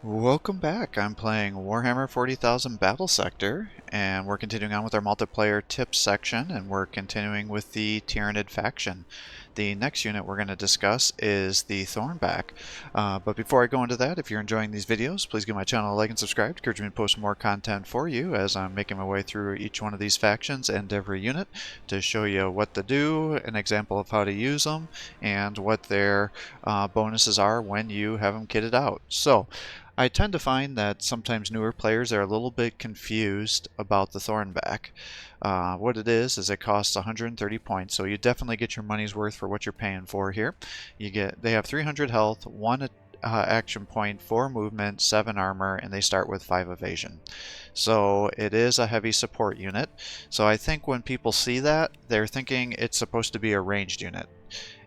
Welcome back. I'm playing Warhammer 40,000 Battlesector, and we're continuing on with our multiplayer tips section, and we're continuing with the Tyranid faction. The next unit we're going to discuss is the Thornback. But before I go into that, if you're enjoying these videos, please give my channel a like and subscribe to encourage me to post more content for you as I'm making my way through each one of these factions and every unit to show you what to do, an example of how to use them, and what their bonuses are when you have them kitted out. So, I tend to find that sometimes newer players are a little bit confused about the Thornback. What it is it costs 130 points, so you definitely get your money's worth for what you're paying for here. They have 300 health, 1 action point, 4 movement, 7 armor, and they start with 5 evasion. So it is a heavy support unit. So I think when people see that, they're thinking it's supposed to be a ranged unit.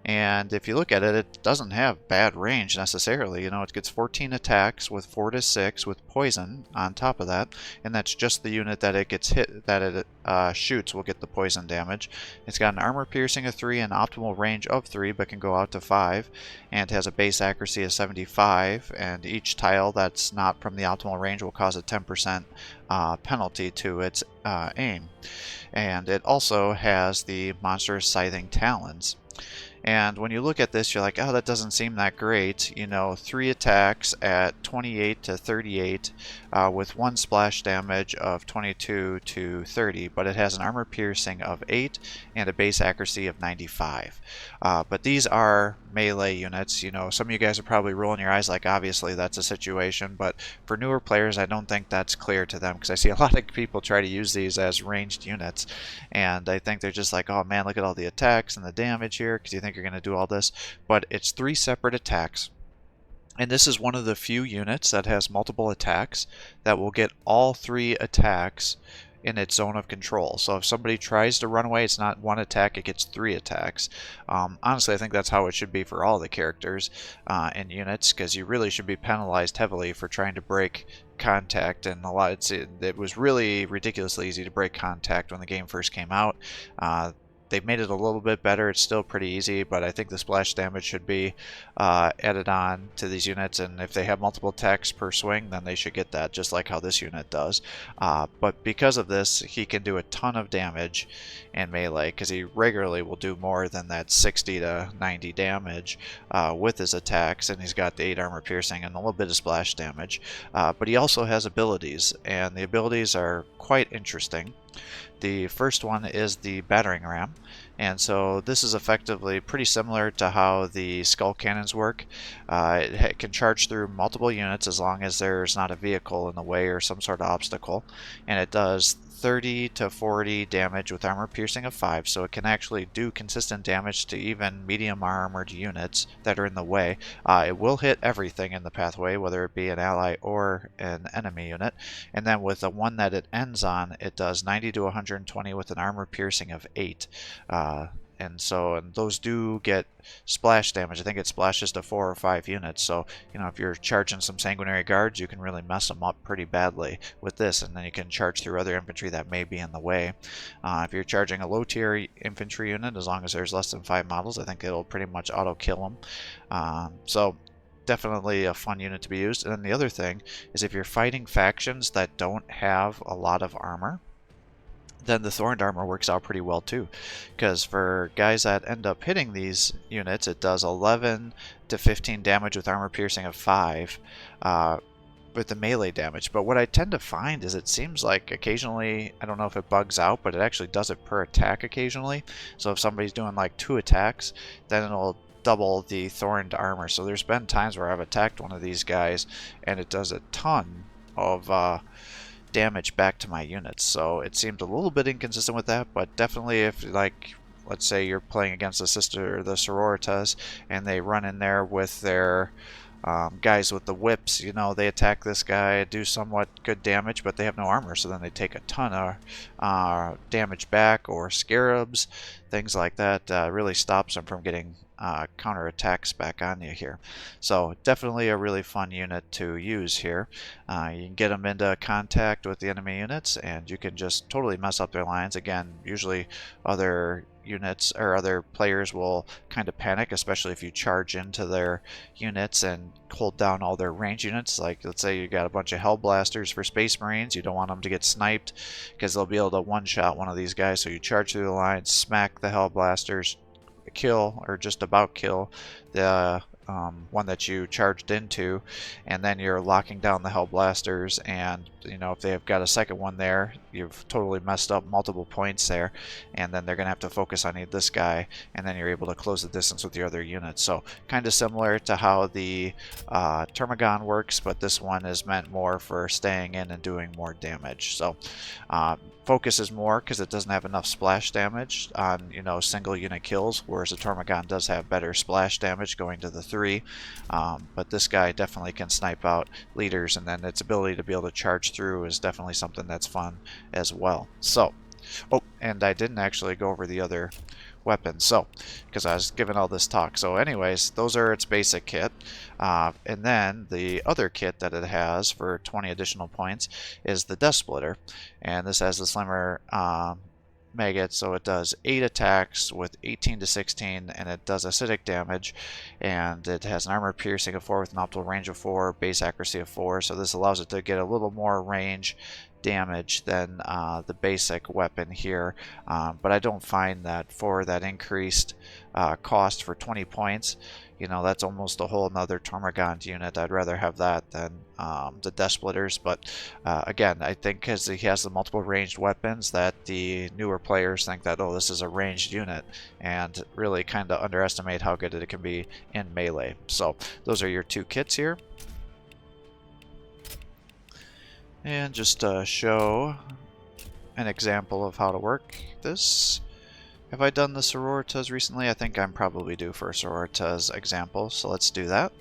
And if you look at it, it doesn't have bad range necessarily. You know, it gets 14 attacks with 4 to 6 with poison on top of that, and that's just the unit that it gets hit, that it shoots will get the poison damage. It's got an armor piercing of 3 and optimal range of 3, but can go out to 5, and it has a base accuracy of 75, and each tile that's not from the optimal range will cause a 10% penalty to its aim. And it also has the monstrous scything talons. And when you look at this, you're like, oh, that doesn't seem that great. You know, 3 attacks at 28 to 38 with 1 splash damage of 22 to 30, but it has an armor piercing of 8 and a base accuracy of 95. But these are melee units. You know, some of you guys are probably rolling your eyes like, obviously that's a situation, but for newer players, I don't think that's clear to them, because I see a lot of people try to use these as ranged units, and I think they're just like, oh man, look at all the attacks and the damage here, because you think you're going to do all this, but it's 3 separate attacks. And this is one of the few units that has multiple attacks that will get all 3 attacks in its zone of control. So if somebody tries to run away, it's not 1 attack, it gets 3 attacks. Honestly, I think that's how it should be for all the characters and units, because you really should be penalized heavily for trying to break contact. And it was really ridiculously easy to break contact when the game first came out. They've made it a little bit better. It's still pretty easy, but I think the splash damage should be added on to these units, and if they have multiple attacks per swing, then they should get that, just like how this unit does. But because of this, he can do a ton of damage in melee, because he regularly will do more than that 60 to 90 damage with his attacks, and he's got the 8 armor piercing and a little bit of splash damage. But he also has abilities, and the abilities are quite interesting. The first one is the battering ram, and so this is effectively pretty similar to how the skull cannons work. It can charge through multiple units as long as there's not a vehicle in the way or some sort of obstacle, and it does 30 to 40 damage with armor piercing of 5, so it can actually do consistent damage to even medium armored units that are in the way. It will hit everything in the pathway, whether it be an ally or an enemy unit, and then with the one that it ends on, it does 90 to 120 with an armor piercing of 8. And those do get splash damage. I think it splashes to 4 or 5 units. So, you know, if you're charging some sanguinary guards, you can really mess them up pretty badly with this. And then you can charge through other infantry that may be in the way. If you're charging a low tier infantry unit, as long as there's less than 5 models, I think it'll pretty much auto kill them. So definitely a fun unit to be used. And then the other thing is, if you're fighting factions that don't have a lot of armor, then the Thorned armor works out pretty well too, because for guys that end up hitting these units, it does 11 to 15 damage with armor piercing of 5 with the melee damage. But what I tend to find is it seems like occasionally, I don't know if it bugs out, but it actually does it per attack occasionally. So if somebody's doing like 2 attacks, then it'll double the Thorned armor. So there's been times where I've attacked one of these guys and it does a ton of damage back to my units. So it seemed a little bit inconsistent with that, but definitely if, like, let's say you're playing against the Sister or the Sororitas and they run in there with their guys with the whips, you know, they attack this guy, do somewhat good damage, but they have no armor, so then they take a ton of damage back, or scarabs, things like that. Really stops them from getting counter attacks back on you here. So definitely a really fun unit to use here. You can get them into contact with the enemy units, and you can just totally mess up their lines. Again, usually other units or other players will kind of panic, especially if you charge into their units and hold down all their range units. Like, let's say you got a bunch of Hellblasters for Space Marines. You don't want them to get sniped because they'll be able to one-shot one of these guys. So you charge through the line, smack the Hellblasters, kill or just about kill the one that you charged into, and then you're locking down the Hellblasters, and you know, if they've got a second one there, you've totally messed up multiple points there, and then they're gonna have to focus on this guy, and then you're able to close the distance with your other units. So kind of similar to how the Termagon works, but this one is meant more for staying in and doing more damage. So focuses more because it doesn't have enough splash damage on, you know, single unit kills, whereas the Termagon does have better splash damage going to the 3. But this guy definitely can snipe out leaders, and then its ability to be able to charge through is definitely something that's fun as well. So, oh, and I didn't actually go over the other weapons, so because I was giving all this talk. So anyways, those are its basic kit, and then the other kit that it has for 20 additional points is the Deathspitter, and this has the slimmer maggot, so it does 8 attacks with 18 to 16, and it does acidic damage, and it has an armor piercing of 4 with an optimal range of 4, base accuracy of 4, so this allows it to get a little more range damage than the basic weapon here, but I don't find that for that increased cost for 20 points, you know, that's almost a whole nother Termagon unit. I'd rather have that than the Deathsplitters, but again, I think because he has the multiple ranged weapons that the newer players think that, oh, this is a ranged unit, and really kind of underestimate how good it can be in melee. So those are your 2 kits here. And just to show an example of how to work this, have I done the Sororitas recently? I think I'm probably due for a Sororitas example, so let's do that.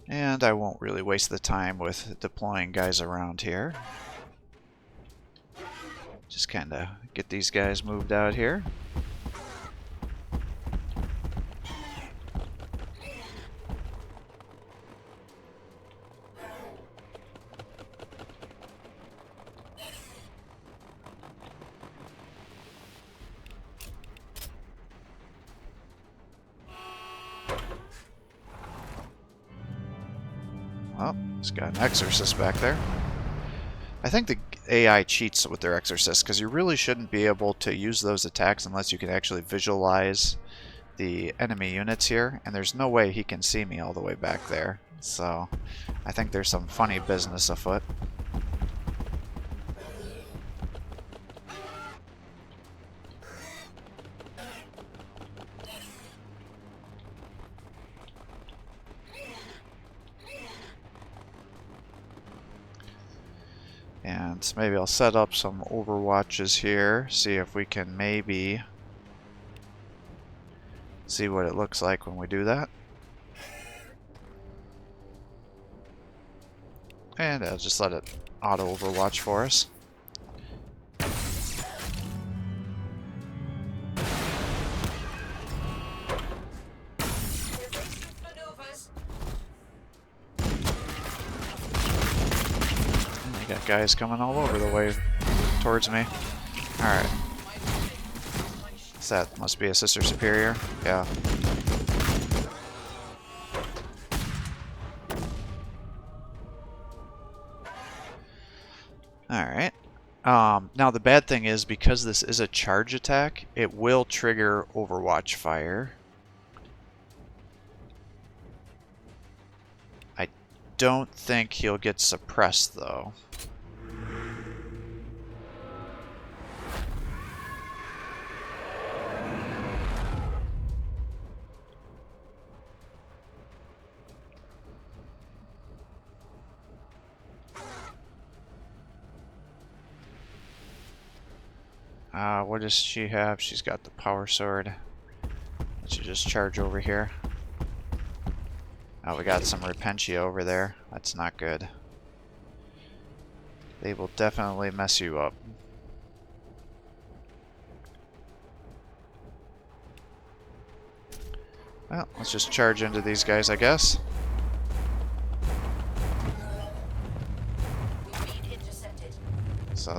And I won't really waste the time with deploying guys around here. Just kind of get these guys moved out here. Well, he's got an Exorcist back there. I think the AI cheats with their Exorcists, because you really shouldn't be able to use those attacks unless you can actually visualize the enemy units here, and there's no way he can see me all the way back there. So I think there's some funny business afoot. And maybe I'll set up some overwatches here, see if we can maybe see what it looks like when we do that. And I'll just let it auto overwatch for us. Got guys coming all over the way towards me. Alright. That must be a Sister Superior. Yeah. Alright. Now the bad thing is, because this is a charge attack, it will trigger Overwatch fire. I don't think he'll get suppressed though. What does she have? She's got the power sword. Let's just charge over here. Oh, we got some Repentia over there. That's not good. They will definitely mess you up. Well, let's just charge into these guys, I guess.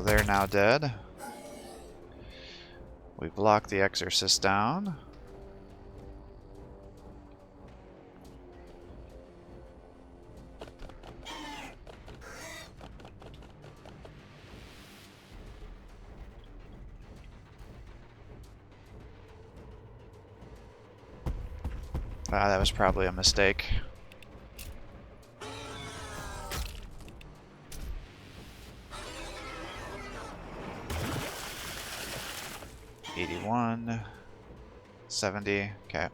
they're now dead. We've locked the Exorcist down. Ah, that was probably a mistake. $81, $70, okay.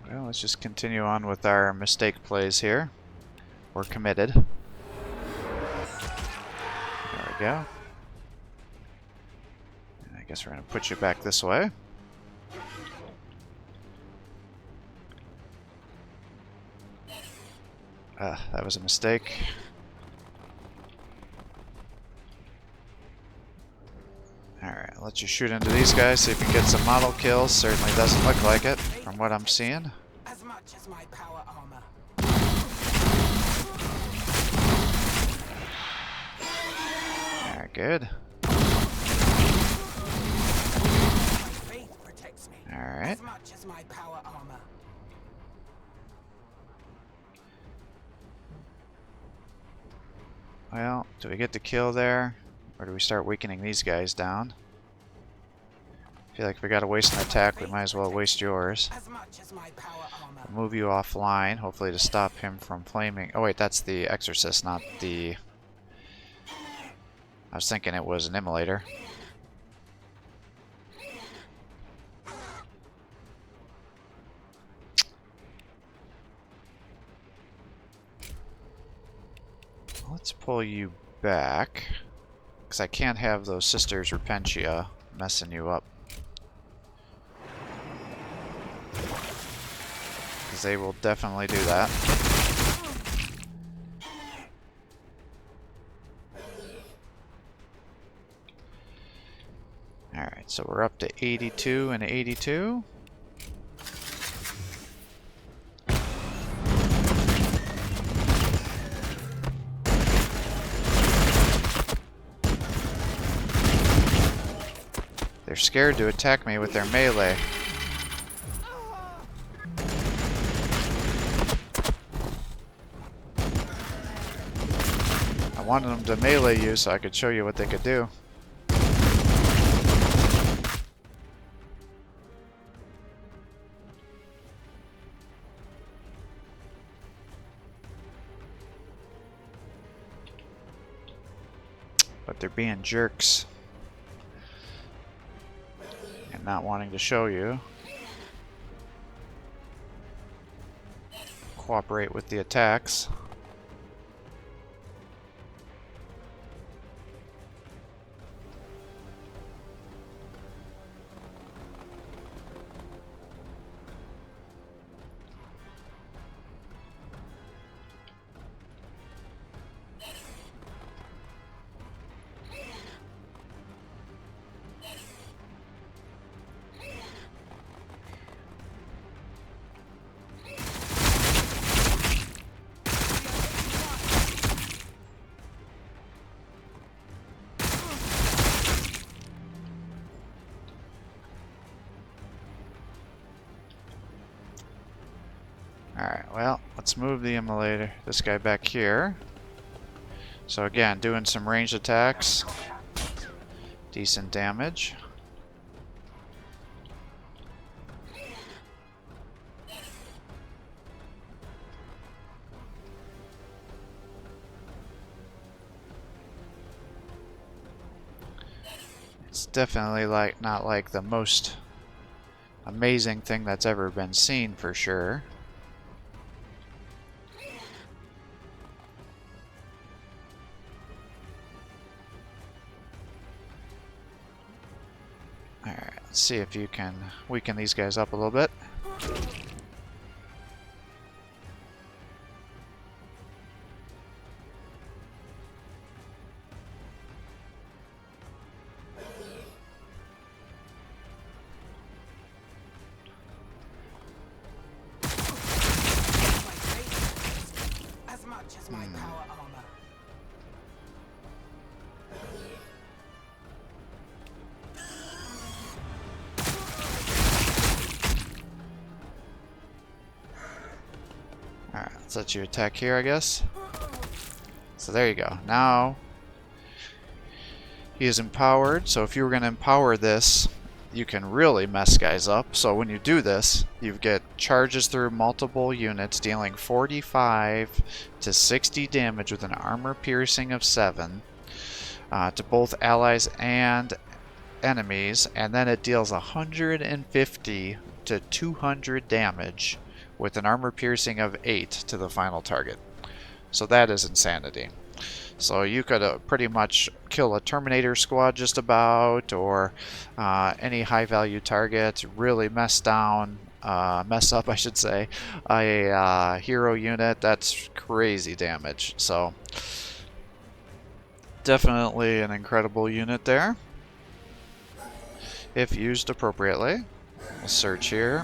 Well, let's just continue on with our mistake plays here. We're committed. There we go. And I guess we're going to put you back this way. That was a mistake. Alright, let's just shoot into these guys, see if we can get some model kills. Certainly doesn't look like it from what I'm seeing. As much as my power armor. Alright, good. Faith protects me. Alright. As much as my power armor. Well, do we get the kill there? Or do we start weakening these guys down? I feel like if we gotta waste an attack, we might as well waste yours. As much as my power armor. Move you offline, hopefully to stop him from flaming. Oh wait, that's the Exorcist, not the... I was thinking it was an immolator. Let's pull you back, because I can't have those Sisters Repentia messing you up. Because they will definitely do that. Alright, so we're up to 82 and 82. They're scared to attack me with their melee. I wanted them to melee you so I could show you what they could do. But they're being jerks. And not wanting to show you. Cooperate with the attacks. Alright, well, let's move the immolator, this guy back here. So again, doing some ranged attacks. Decent damage. It's definitely not like the most amazing thing that's ever been seen for sure. Alright, let's see if you can weaken these guys up a little bit. Let's let you attack here, I guess. So there you go. Now he is empowered, so if you were going to empower this, you can really mess guys up. So when you do this, you get charges through multiple units, dealing 45 to 60 damage with an armor piercing of 7 to both allies and enemies, and then it deals 150 to 200 damage with an armor piercing of 8 to the final target. So that is insanity. So you could pretty much kill a Terminator squad just about, or any high value target, really mess up I should say, a hero unit. That's crazy damage. So definitely an incredible unit there, if used appropriately. We'll search here.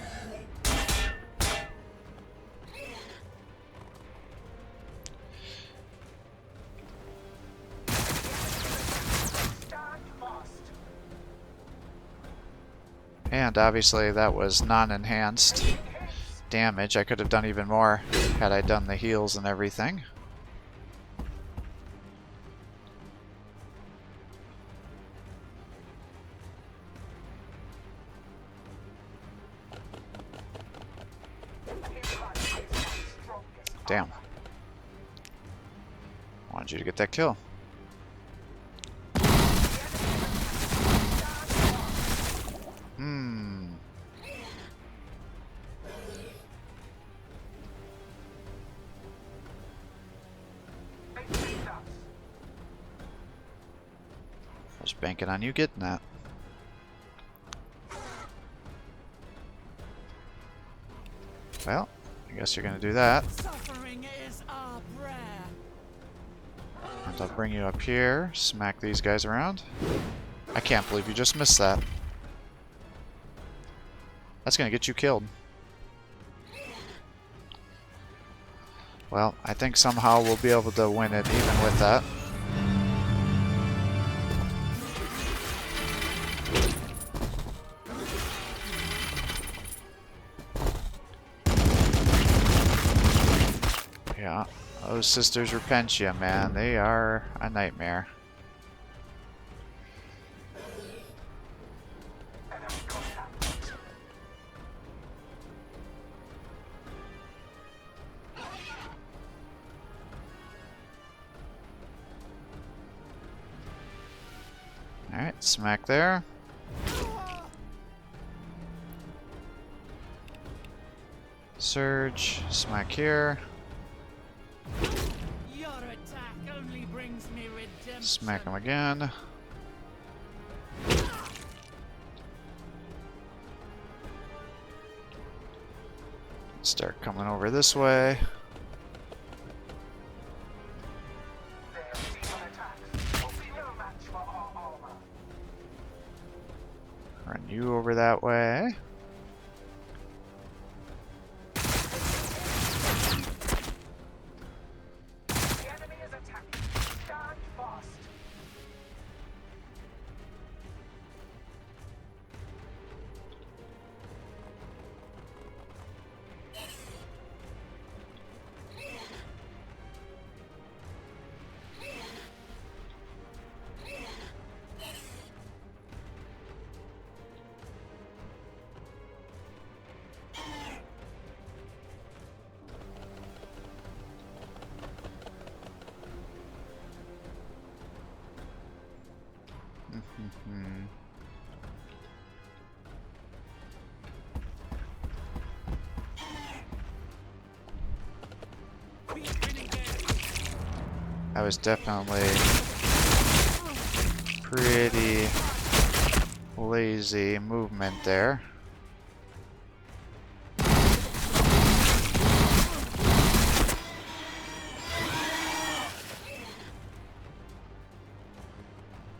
And obviously that was non-enhanced damage. I could have done even more had I done the heals and everything. Damn. Wanted you to get that kill. I was banking on you getting that. Well, I guess you're gonna do that. Suffering is our prayer. And I'll bring you up here, smack these guys around. I can't believe you just missed that. That's gonna get you killed. Well, I think somehow we'll be able to win it even with that. Yeah, those sisters Repentia, man, they are a nightmare. Alright, smack there. Surge, smack here. Your attack only brings me redemption. Smack him again. Start coming over this way. Run you over that way. That was definitely pretty lazy movement there.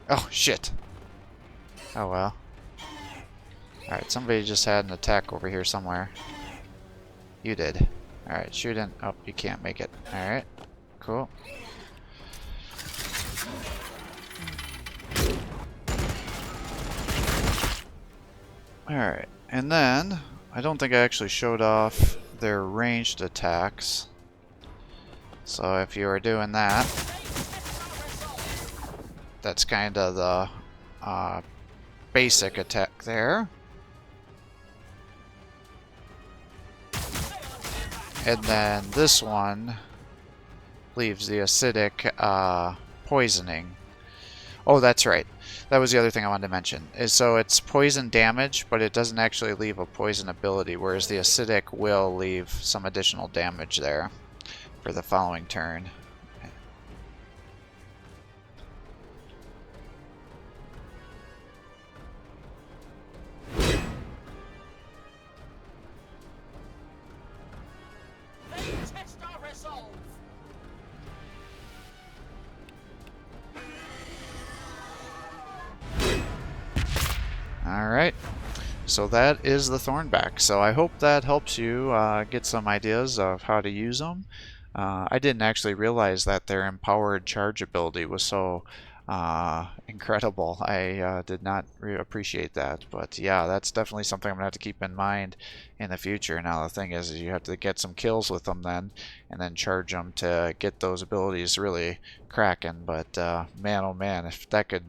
Oh, shit. Oh, well. Alright, somebody just had an attack over here somewhere. You did. Alright, shoot in. Oh, you can't make it. Alright, cool. Alright, and then, I don't think I actually showed off their ranged attacks. So if you were doing that, that's kind of the basic attack there. And then this one leaves the acidic poisoning. Oh, that's right. That was the other thing I wanted to mention. So it's poison damage, but it doesn't actually leave a poison ability, whereas the acidic will leave some additional damage there for the following turn. Alright, so that is the Thornback. So I hope that helps you get some ideas of how to use them. I didn't actually realize that their empowered charge ability was so incredible. I did not appreciate that, but yeah, that's definitely something I'm going to have to keep in mind in the future. Now the thing is you have to get some kills with them then, and then charge them to get those abilities really cracking. But man, oh man, if that could...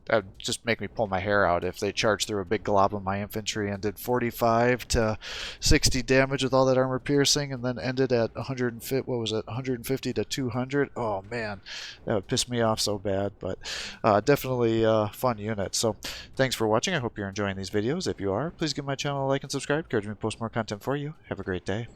that would just make me pull my hair out if they charged through a big glob of my infantry and did 45 to 60 damage with all that armor piercing, and then ended at 150. What was it? 150 to 200. Oh man, that would piss me off so bad. But definitely a fun unit. So thanks for watching. I hope you're enjoying these videos. If you are, please give my channel a like and subscribe. Encourage me to post more content for you. Have a great day.